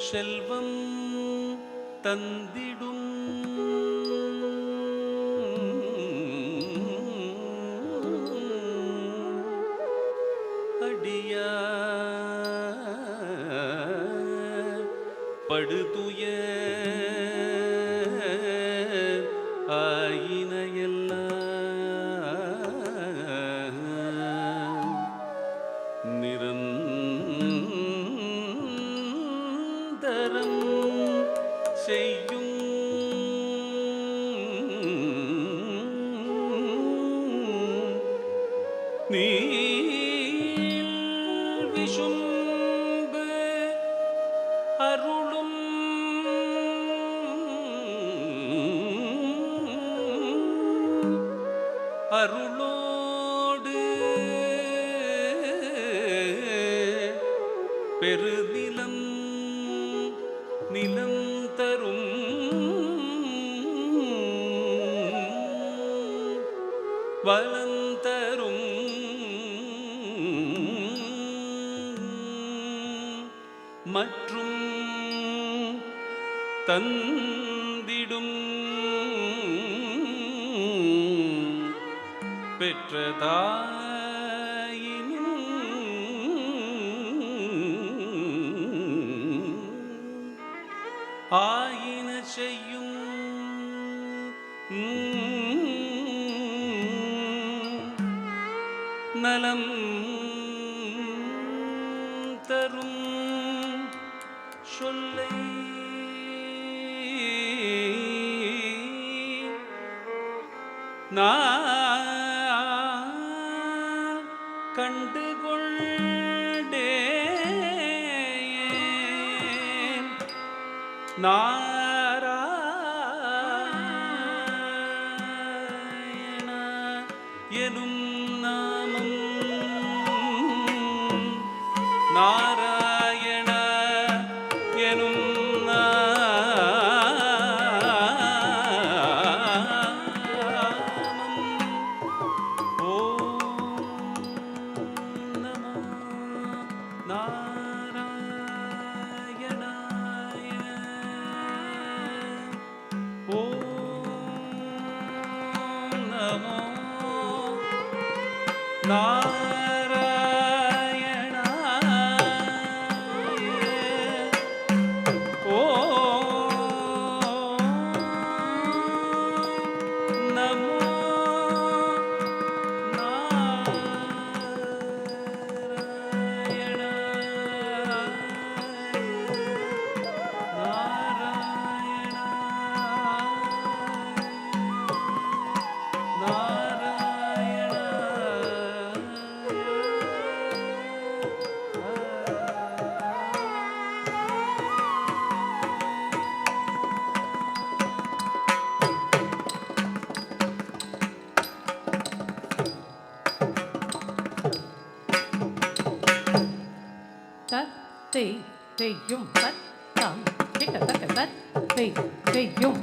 செல்வம் தந்திடும் அடியார் படுதுயர் ஆயினையெல்லாம் நிரந்தரம் செய்யும் நீள் விசும்பு அருளும் அருளோடு பெருநிலம் நிலம் தரும் வளம் தரும் மற்றும் தந்திடும் பெற்றதாயினும் ஆயின செய்யும் நலம் தரும் சொல்லை நான் கண்டுகொண்டேன் நாராயண எனும் நாமம் நாராயண எனும் செய்யும் தம் கிட்டத்தக்க செய்யும்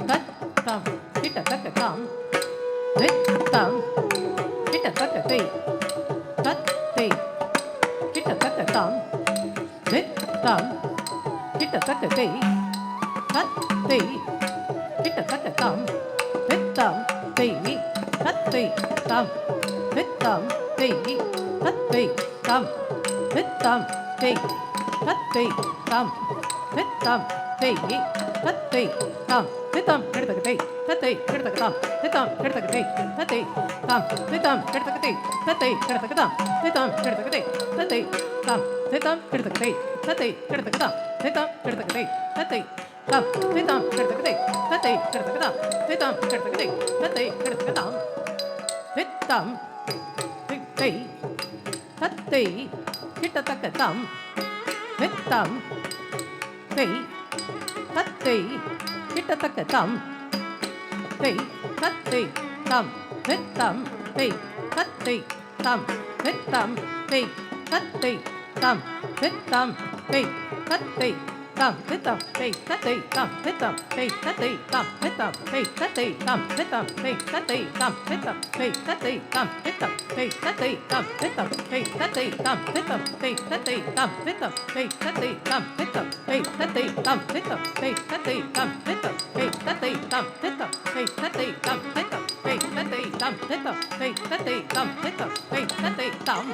தம் கிட்டத்தக்க தாம் தம் கிட்டத்தக்க கிட்டத்தக்க தாம் தம் கிட்டத்தக்க கிட்டத்தக்க தாம் தம் தம் தம் தம் தம் தத்தை தாம் தித்தம் தெய் தத்தை தாம் தித்தம் கெடுத்தகத்தை தத்தை கெடுத்தகதாம் தித்தம் கெடுத்தகத்தை தத்தை தாம் தித்தம் கெடுத்தகத்தை தத்தை கெடுத்தகதாம் தித்தம் கெடுத்தகத்தை தத்தை தாம் தித்தம் கெடுத்தகத்தை தத்தை கெடுத்தகதாம் தித்தம் கெடுத்தகத்தை தத்தை தாம் தித்தம் கெடுத்தகத்தை தத்தை கெடுத்தகதாம் தித்தம் கெடுத்தகத்தை தத்தை கெடுத்தகதாம் தித்தம் தித்தை தத்தை கிட்டத்தக்க தாம் தித்தம் தெய் தத்தை கிட்டத்தக்க தாம் தெய் தத்தை தாம் தித்தம் தெய் தத்தை தாம் தித்தம் தெய் தத்தை தாம் தித்தம் தெய் தத்தை tam tam hey tatay tam tam hey tatay tam tam hey tatay tam tam hey tatay tam tam hey tatay tam tam hey tatay tam tam hey tatay tam tam hey tatay tam tam hey tatay tam tam hey tatay tam tam hey tatay tam tam hey tatay tam tam hey tatay tam tam hey tatay tam tam hey tatay tam tam hey tatay tam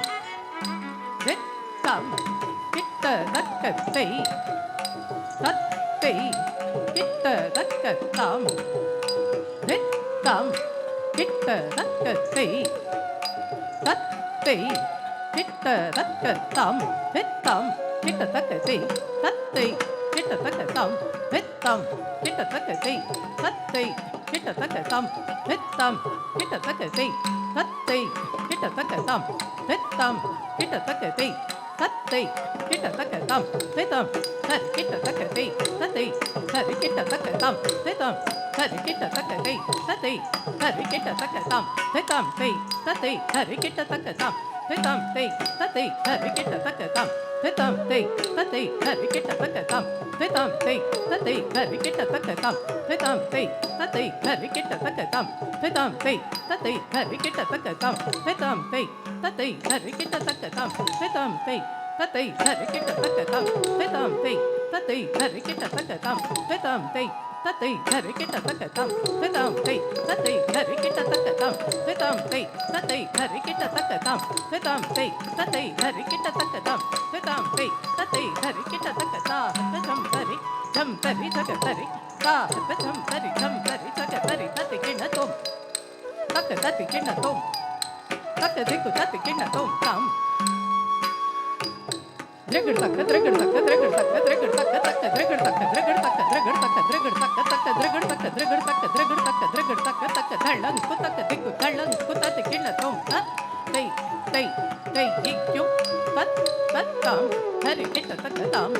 tam கிட்ட தக்கத்தை தத்தை கிட்ட தக்கத்தாம் தாம் கிட்ட தக்கத்தை தத்தை கிட்ட தக்கத்தாம் தாம் கிட்ட தக்கத்தை தத்தை கிட்ட தக்கத்தாம் தாம் கிட்ட தக்கத்தை தத்தை கிட்ட தக்கத்தாம் தாம் கிட்ட தக்கத்தை தத்தை கிட்ட தக்கத்தாம் தாம் கிட்ட தக்கத்தை தத்தை கிட்ட தக்கத்தாம் தாம் சரி கிட்ட தக்கத்தை தத்தை சரி கிட்ட தக்கத்தாம் தாம் சரி கிட்ட தக்கத்தை தத்தை சரி கிட்ட தக்கத்தாம் தாம் தை தத்தை சரி கிட்ட தக்கத்தாம் தாம் தை தத்தை சரி கிட்ட தக்கத்தாம் தாம் தை தத்தை சரி கிட்ட தக்கத்தாம் தாம் தை தத்தை சரி கிட்ட தக்கத்தாம் தாம் தை தத்தை சரி கிட்ட தக்கத்தாம் தாம் தை தத்தை சரி கிட்ட தக்கத்தாம் தாம் தை தத்தை சரி கிட்ட தக்கத்தாம் தாம் தை தத்தை சரி கிட்ட தக்கத்தாம் தாம் தை தத்தை சரி கிட்ட தக்கத்தாம் தாம் தை தத்தை சரி கிட்ட தக்கத்தாம் தாம் தை தத்தை சரி கிட்ட தக்கத்தாம் தாம் தை தத்தை சரி கிட்ட தக்கத்தாம் தாம் தை தத்தை சரி கிட்ட தக்கத்தாம் தாம் தை தத்தை சரி கிட்ட தக்கத்தா தம் சரி ஜம் சரி தக சரி தா ஜம் சரி ஜம் சரி தக சரி தத்தை கிண்ண தோம் தக்க தத்தை கிண்ண தோம் தக்க திக்கு தத்தை கிண்ண தோம் தாம் Drigger takka drigger takka drigger takka drigger takka takka drigger takka drigger takka drigger takka drigger takka takka drigger takka drigger takka drigger takka drigger takka takka dhallan kutakka dikku dhallan kutate kinna tom tat tai ikyu tat tam hari kitta takka tam